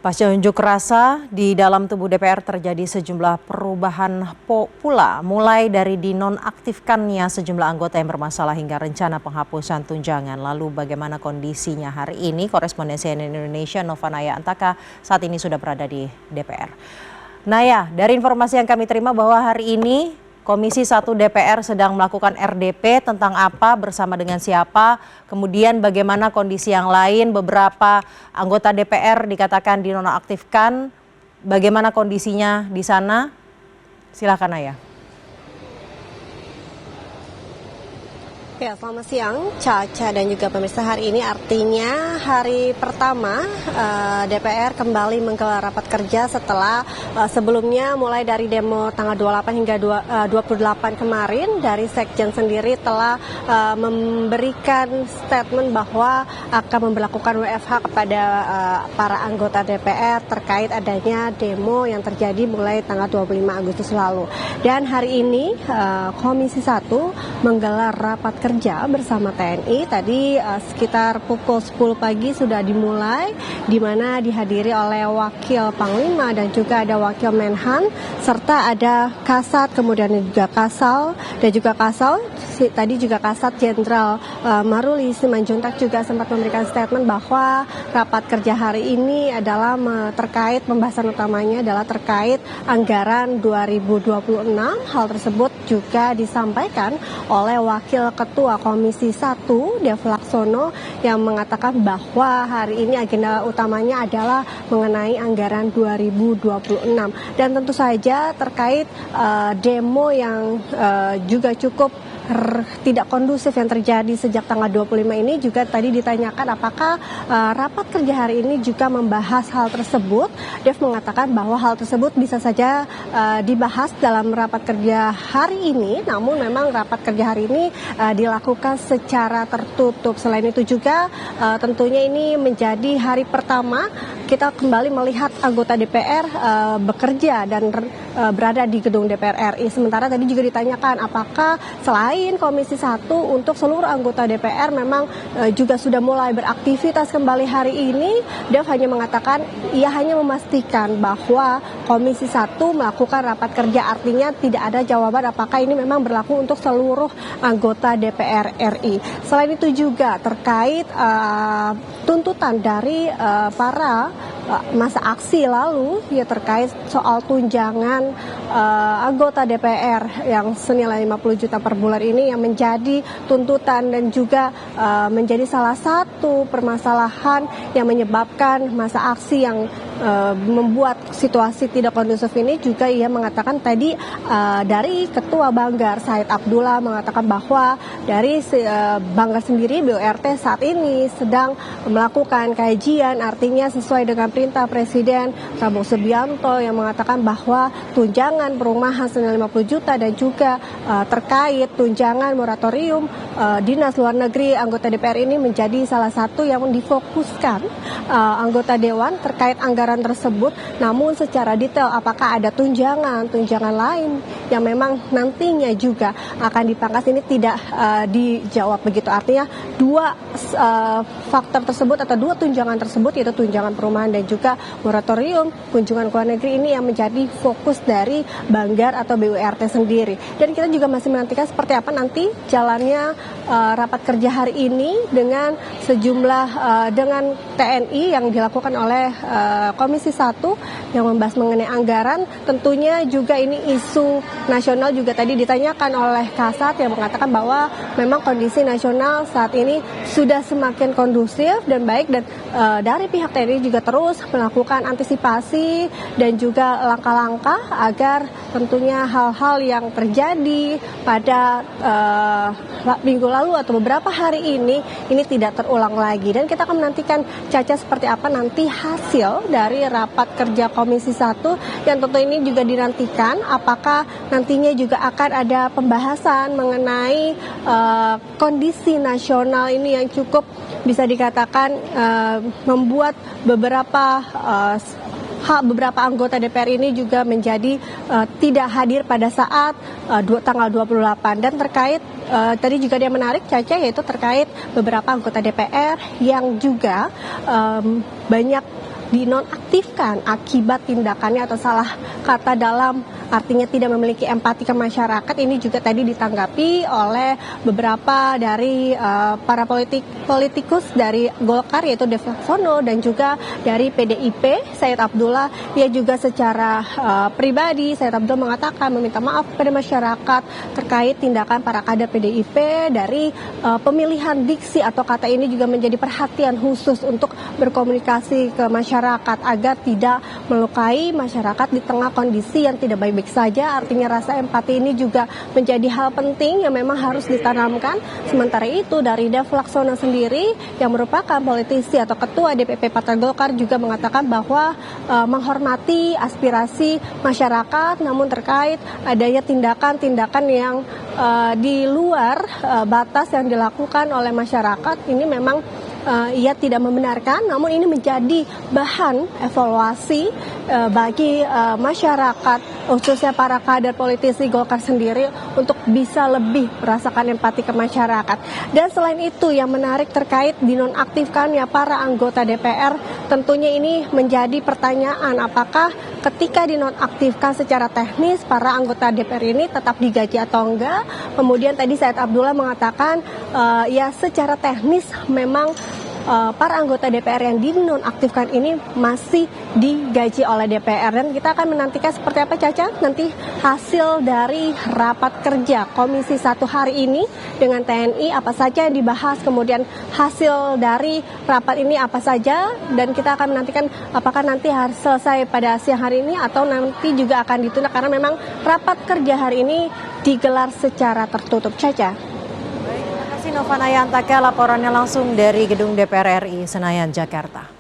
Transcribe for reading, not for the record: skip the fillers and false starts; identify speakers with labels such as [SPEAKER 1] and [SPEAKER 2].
[SPEAKER 1] Pasca unjuk rasa di dalam tubuh DPR terjadi sejumlah perubahan pula, mulai dari dinonaktifkannya sejumlah anggota yang bermasalah hingga rencana penghapusan tunjangan. Lalu bagaimana kondisinya hari ini? Korespondensi CNN Indonesia Nova Naya Antaka saat ini sudah berada di DPR. Naya, dari informasi yang kami terima bahwa hari ini Komisi 1 DPR sedang melakukan RDP tentang apa, bersama dengan siapa, kemudian bagaimana kondisi yang lain, beberapa anggota DPR dikatakan dinonaktifkan, bagaimana kondisinya di sana? Silakan Naya.
[SPEAKER 2] Ya, selamat siang Caca dan juga pemirsa. Hari ini artinya hari pertama DPR kembali menggelar rapat kerja setelah sebelumnya mulai dari demo tanggal 28 hingga 28 kemarin dari Sekjen sendiri telah memberikan statement bahwa akan memberlakukan WFH kepada para anggota DPR terkait adanya demo yang terjadi mulai tanggal 25 Agustus lalu. Dan hari ini Komisi 1 menggelar rapat kerja bersama TNI. Tadi sekitar pukul 10 pagi sudah dimulai, di mana dihadiri oleh Wakil Panglima dan juga ada Wakil Menhan, serta ada Kasat, kemudian juga Kasal, dan juga Kasal. Tadi juga Kasat Jenderal Maruli Simanjuntak juga sempat memberikan statement bahwa rapat kerja hari ini adalah terkait pembahasan utamanya adalah terkait anggaran 2026. Hal tersebut juga disampaikan oleh Wakil Ketua Komisi 1 Dev Laksono yang mengatakan bahwa hari ini agenda utamanya adalah mengenai anggaran 2026. Dan tentu saja terkait demo yang juga cukup tidak kondusif yang terjadi sejak tanggal 25 ini juga tadi ditanyakan apakah rapat kerja hari ini juga membahas hal tersebut. Dev mengatakan bahwa hal tersebut bisa saja dibahas dalam rapat kerja hari ini, namun memang rapat kerja hari ini dilakukan secara tertutup. Selain itu juga tentunya ini menjadi hari pertama kita kembali melihat anggota DPR bekerja dan berada di gedung DPR RI. Sementara tadi juga ditanyakan apakah selain Komisi 1 untuk seluruh anggota DPR memang juga sudah mulai beraktivitas kembali hari ini. Dev hanya mengatakan ia hanya memastikan bahwa Komisi 1 melakukan rapat kerja, artinya tidak ada jawaban apakah ini memang berlaku untuk seluruh anggota DPR RI. Selain itu juga terkait tuntutan dari para masa aksi lalu ya terkait soal tunjangan anggota DPR yang senilai 50 juta per bulan ini yang menjadi tuntutan dan juga menjadi salah satu permasalahan yang menyebabkan masa aksi yang membuat situasi tidak kondusif ini. Juga ia mengatakan tadi dari Ketua Banggar Said Abdullah mengatakan bahwa dari Banggar sendiri BURT saat ini sedang melakukan kajian, artinya sesuai dengan perintah Presiden Prabowo Subianto yang mengatakan bahwa tunjangan perumahan senilai 50 juta dan juga terkait tunjangan moratorium Dinas Luar Negeri anggota DPR ini menjadi salah satu yang difokuskan anggota Dewan terkait anggaran tersebut. Namun secara detail apakah ada tunjangan lain yang memang nantinya juga akan dipangkas ini tidak dijawab begitu. Artinya dua faktor tersebut atau dua tunjangan tersebut yaitu tunjangan perumahan dan juga moratorium kunjungan ke luar negeri ini yang menjadi fokus dari Banggar atau BURT sendiri. Dan kita juga masih menantikan seperti apa nanti jalannya rapat kerja hari ini dengan sejumlah dengan TNI yang dilakukan oleh Komisi 1 yang membahas mengenai anggaran. Tentunya juga ini isu nasional juga tadi ditanyakan oleh Kasat yang mengatakan bahwa memang kondisi nasional saat ini sudah semakin kondusif dan baik, dan dari pihak TNI juga terus melakukan antisipasi dan juga langkah-langkah agar tentunya hal-hal yang terjadi pada minggu lalu atau beberapa hari ini tidak terulang lagi. Dan kita akan menantikan Caca seperti apa nanti hasil dari rapat kerja Komisi 1 yang tentu ini juga dinantikan apakah nantinya juga akan ada pembahasan mengenai kondisi nasional ini yang cukup bisa dikatakan membuat beberapa anggota DPR ini juga menjadi tidak hadir pada saat tanggal 28. Dan terkait tadi juga dia menarik Caca, yaitu terkait beberapa anggota DPR yang juga banyak dinonaktifkan akibat tindakannya atau salah kata dalam artinya tidak memiliki empati ke masyarakat. Ini juga tadi ditanggapi oleh beberapa dari para politikus dari Golkar, yaitu Dev Laksono dan juga dari PDIP Said Abdullah. Dia juga secara pribadi Said Abdullah mengatakan meminta maaf kepada masyarakat terkait tindakan para kader PDIP dari pemilihan diksi atau kata ini juga menjadi perhatian khusus untuk berkomunikasi ke masyarakat agar tidak melukai masyarakat di tengah kondisi yang tidak baik-baik saja. Artinya rasa empati ini juga menjadi hal penting yang memang harus ditanamkan. Sementara itu dari Dev Laksono sendiri yang merupakan politisi atau ketua DPP Partai Golkar juga mengatakan bahwa menghormati aspirasi masyarakat, namun terkait adanya tindakan-tindakan yang di luar batas yang dilakukan oleh masyarakat ini memang ia tidak membenarkan, namun ini menjadi bahan evaluasi bagi masyarakat, khususnya para kader politisi Golkar sendiri untuk bisa lebih merasakan empati ke masyarakat. Dan selain itu yang menarik terkait dinonaktifkannya para anggota DPR, tentunya ini menjadi pertanyaan apakah ketika dinonaktifkan secara teknis para anggota DPR ini tetap digaji atau enggak. Kemudian tadi Said Abdullah mengatakan ya secara teknis memang para anggota DPR yang dinonaktifkan ini masih digaji oleh DPR. Dan kita akan menantikan seperti apa Caca nanti hasil dari rapat kerja Komisi 1 hari ini dengan TNI, apa saja yang dibahas, kemudian hasil dari rapat ini apa saja, dan kita akan menantikan apakah nanti harus selesai pada siang hari ini atau nanti juga akan ditunda karena memang rapat kerja hari ini digelar secara tertutup. Caca.
[SPEAKER 1] Nova Nayantaka laporannya langsung dari Gedung DPR RI Senayan, Jakarta.